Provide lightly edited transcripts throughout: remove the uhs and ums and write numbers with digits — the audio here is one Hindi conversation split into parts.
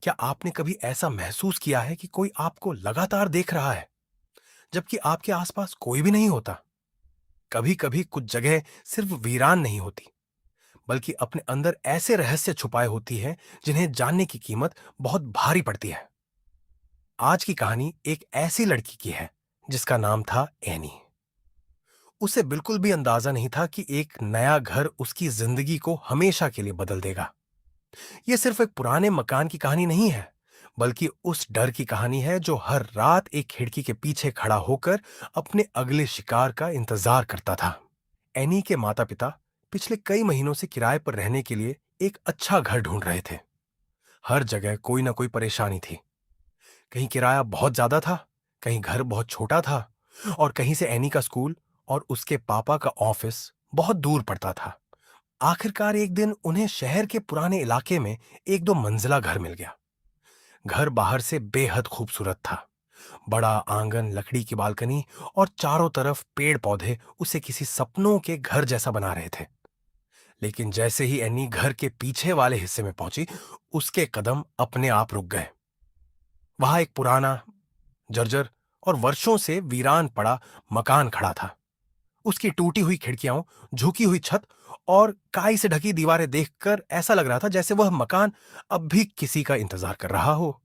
क्या आपने कभी ऐसा महसूस किया है कि कोई आपको लगातार देख रहा है, जबकि आपके आसपास कोई भी नहीं होता? कभी-कभी कुछ जगह सिर्फ वीरान नहीं होती, बल्कि अपने अंदर ऐसे रहस्य छुपाए होती हैं, जिन्हें जानने की कीमत बहुत भारी पड़ती है। आज की कहानी एक ऐसी लड़की की है, जिसका नाम था एनी। उसे बिल्कुल भी अंदाजा नहीं था कि एक नया घर उसकी जिंदगी को हमेशा के लिए बदल देगा। यह सिर्फ एक पुराने मकान की कहानी नहीं है, बल्कि उस डर की कहानी है जो हर रात एक खिड़की के पीछे खड़ा होकर अपने अगले शिकार का इंतजार करता था। एनी के माता-पिता पिछले कई महीनों से किराए पर रहने के लिए एक अच्छा घर ढूंढ रहे थे। हर जगह कोई ना कोई परेशानी थी। कहीं किराया बहुत ज्यादा था, कहीं घर बहुत छोटा था, और कहीं से एनी का स्कूल और उसके पापा का ऑफिस बहुत दूर पड़ता था। आखिरकार एक दिन उन्हें शहर के पुराने इलाके में एक दो मंजिला घर मिल गया। घर बाहर से बेहद खूबसूरत था। बड़ा आंगन, लकड़ी की बालकनी और चारों तरफ पेड़ पौधे उसे किसी सपनों के घर जैसा बना रहे थे। लेकिन जैसे ही एनी घर के पीछे वाले हिस्से में पहुंची, उसके कदम अपने आप रुक गए। वहां एक पुराना, जर्जर और वर्षों से वीरान पड़ा मकान खड़ा था। उसकी टूटी हुई खिड़कियां, झुकी हुई छत और काई से ढकी दीवारें देखकर ऐसा लग रहा था जैसे वह मकान अब भी किसी का इंतजार कर रहा हो।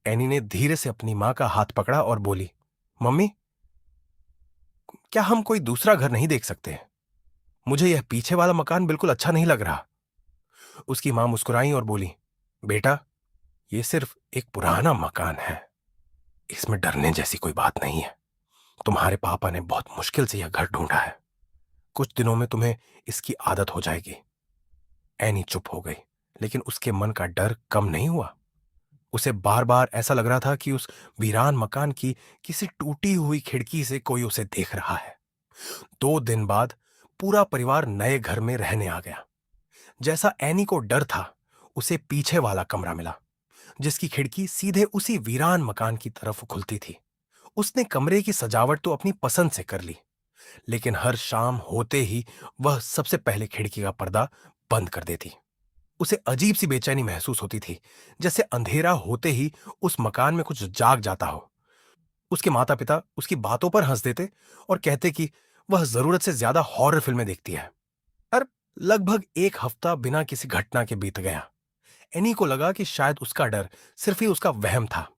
एनी ने धीरे से अपनी मां का हाथ पकड़ा और बोली, मम्मी, क्या हम कोई दूसरा घर नहीं देख सकते? मुझे यह पीछे वाला मकान बिल्कुल अच्छा नहीं लग रहा। उसकी मां मुस्कुराई और बोली, बेटा, यह सिर्फ एक पुराना मकान है। इसमें डरने जैसी कोई बात नहीं है। तुम्हारे पापा ने बहुत मुश्किल से यह घर ढूंढा है। कुछ दिनों में तुम्हें इसकी आदत हो जाएगी। एनी चुप हो गई, लेकिन उसके मन का डर कम नहीं हुआ। उसे बार बार ऐसा लग रहा था कि उस वीरान मकान की किसी टूटी हुई खिड़की से कोई उसे देख रहा है। 2 दिन बाद पूरा परिवार नए घर में रहने आ गया। जैसा एनी को डर था, उसे पीछे वाला कमरा मिला, जिसकी खिड़की सीधे उसी वीरान मकान की तरफ खुलती थी। उसने कमरे की सजावट तो अपनी पसंद से कर ली, लेकिन हर शाम होते ही वह सबसे पहले खिड़की का पर्दा बंद कर देती। उसे अजीब सी बेचैनी महसूस होती थी, जैसे अंधेरा होते ही उस मकान में कुछ जाग जाता हो। उसके माता पिता उसकी बातों पर हंस देते और कहते कि वह जरूरत से ज्यादा हॉरर फिल्में देखती है। और लगभग एक हफ्ता बिना किसी घटना के बीत गया। एनी को लगा कि शायद उसका डर सिर्फ ही उसका वहम था।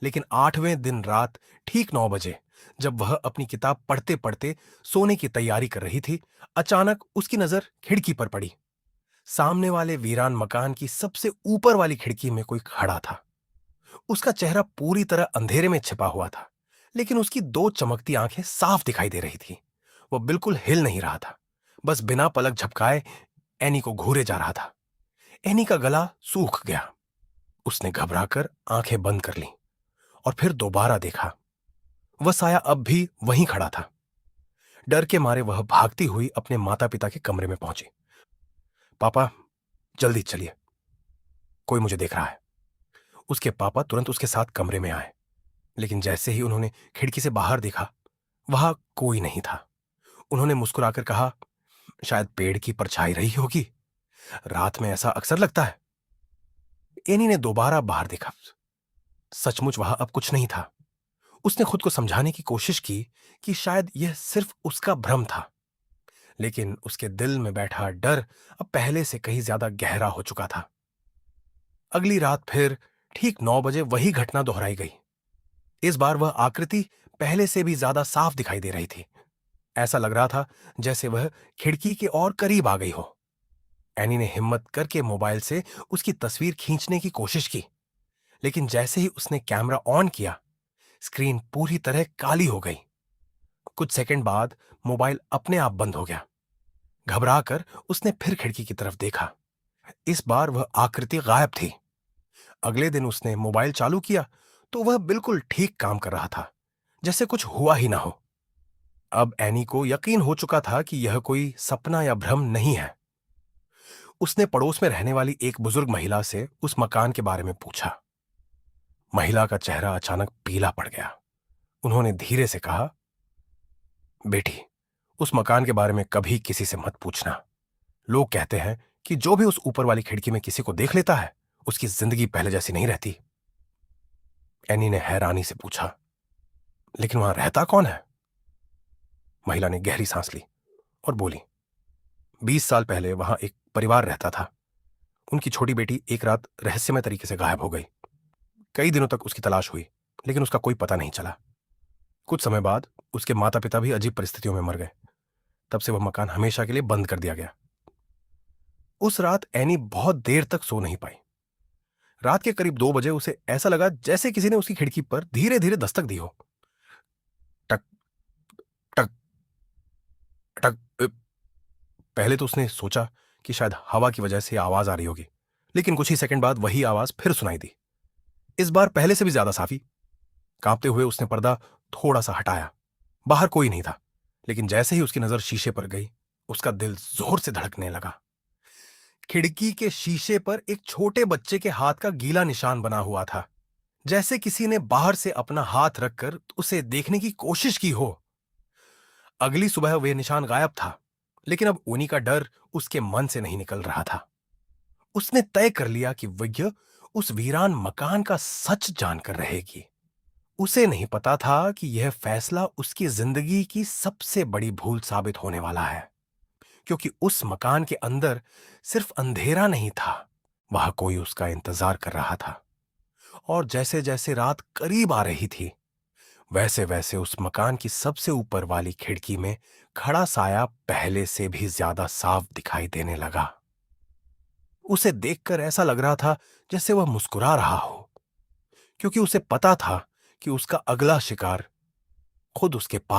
लेकिन 8वें दिन रात ठीक 9 बजे, जब वह अपनी किताब पढ़ते पढ़ते सोने की तैयारी कर रही थी, अचानक उसकी नजर खिड़की पर पड़ी। सामने वाले वीरान मकान की सबसे ऊपर वाली खिड़की में कोई खड़ा था। उसका चेहरा पूरी तरह अंधेरे में छिपा हुआ था, लेकिन उसकी दो चमकती आंखें साफ दिखाई दे रही थी। वह बिल्कुल हिल नहीं रहा था, बस बिना पलक झपकाए एनी को घूरे जा रहा था। एनी का गला सूख गया। उसने घबराकर आंखें बंद कर लीं और फिर दोबारा देखा। वह साया अब भी वहीं खड़ा था। डर के मारे वह भागती हुई अपने माता पिता के कमरे में पहुंची। पापा, जल्दी चलिए, कोई मुझे देख रहा है। उसके पापा तुरंत उसके साथ कमरे में आए, लेकिन जैसे ही उन्होंने खिड़की से बाहर देखा, वहां कोई नहीं था। उन्होंने मुस्कुराकर कहा, शायद पेड़ की परछाई रही होगी। रात में ऐसा अक्सर लगता है। एनी ने दोबारा बाहर देखा। सचमुच वहां अब कुछ नहीं था। उसने खुद को समझाने की कोशिश की कि शायद यह सिर्फ उसका भ्रम था, लेकिन उसके दिल में बैठा डर अब पहले से कहीं ज्यादा गहरा हो चुका था। अगली रात फिर ठीक 9 बजे वही घटना दोहराई गई। इस बार वह आकृति पहले से भी ज्यादा साफ दिखाई दे रही थी। ऐसा लग रहा था जैसे वह खिड़की के और करीब आ गई हो। एनी ने हिम्मत करके मोबाइल से उसकी तस्वीर खींचने की कोशिश की, लेकिन जैसे ही उसने कैमरा ऑन किया, स्क्रीन पूरी तरह काली हो गई। कुछ सेकंड बाद मोबाइल अपने आप बंद हो गया। घबराकर उसने फिर खिड़की की तरफ देखा। इस बार वह आकृति गायब थी। अगले दिन उसने मोबाइल चालू किया तो वह बिल्कुल ठीक काम कर रहा था, जैसे कुछ हुआ ही ना हो। अब एनी को यकीन हो चुका था कि यह कोई सपना या भ्रम नहीं है। उसने पड़ोस में रहने वाली एक बुजुर्ग महिला से उस मकान के बारे में पूछा। महिला का चेहरा अचानक पीला पड़ गया। उन्होंने धीरे से कहा, बेटी, उस मकान के बारे में कभी किसी से मत पूछना। लोग कहते हैं कि जो भी उस ऊपर वाली खिड़की में किसी को देख लेता है, उसकी जिंदगी पहले जैसी नहीं रहती। एनी ने हैरानी से पूछा, लेकिन वहां रहता कौन है? महिला ने गहरी सांस ली और बोली, 20 साल पहले वहां एक परिवार रहता था। उनकी छोटी बेटी एक रात रहस्यमय तरीके से गायब हो गई। कई दिनों तक उसकी तलाश हुई, लेकिन उसका कोई पता नहीं चला। कुछ समय बाद उसके माता पिता भी अजीब परिस्थितियों में मर गए। तब से वह मकान हमेशा के लिए बंद कर दिया गया। उस रात एनी बहुत देर तक सो नहीं पाई। रात के करीब 2 बजे उसे ऐसा लगा जैसे किसी ने उसकी खिड़की पर धीरे धीरे दस्तक दी हो। टक टक टक। पहले तो उसने सोचा कि शायद हवा की वजह से आवाज आ रही होगी, लेकिन कुछ ही सेकंड बाद वही आवाज फिर सुनाई दी, इस बार पहले से भी ज्यादा साफी। कांपते हुए उसने पर्दा थोड़ा सा हटाया। बाहर कोई नहीं था, लेकिन जैसे ही उसकी नजर शीशे पर गई, उसका दिल जोर से धड़कने लगा। खिड़की के शीशे पर एक छोटे बच्चे के हाथ का गीला निशान बना हुआ था, जैसे किसी ने बाहर से अपना हाथ रखकर उसे देखने की कोशिश की हो। अगली सुबह वह निशान गायब था, लेकिन अब उन्हीं का डर उसके मन से नहीं निकल रहा था। उसने तय कर लिया कि वह उस वीरान मकान का सच जानकर रहेगी। उसे नहीं पता था कि यह फैसला उसकी जिंदगी की सबसे बड़ी भूल साबित होने वाला है, क्योंकि उस मकान के अंदर सिर्फ अंधेरा नहीं था, वहां कोई उसका इंतजार कर रहा था। और जैसे जैसे रात करीब आ रही थी, वैसे वैसे उस मकान की सबसे ऊपर वाली खिड़की में खड़ा साया पहले से भी ज्यादा साफ दिखाई देने लगा। उसे देखकर ऐसा लग रहा था जैसे वह मुस्कुरा रहा हो, क्योंकि उसे पता था कि उसका अगला शिकार खुद उसके पास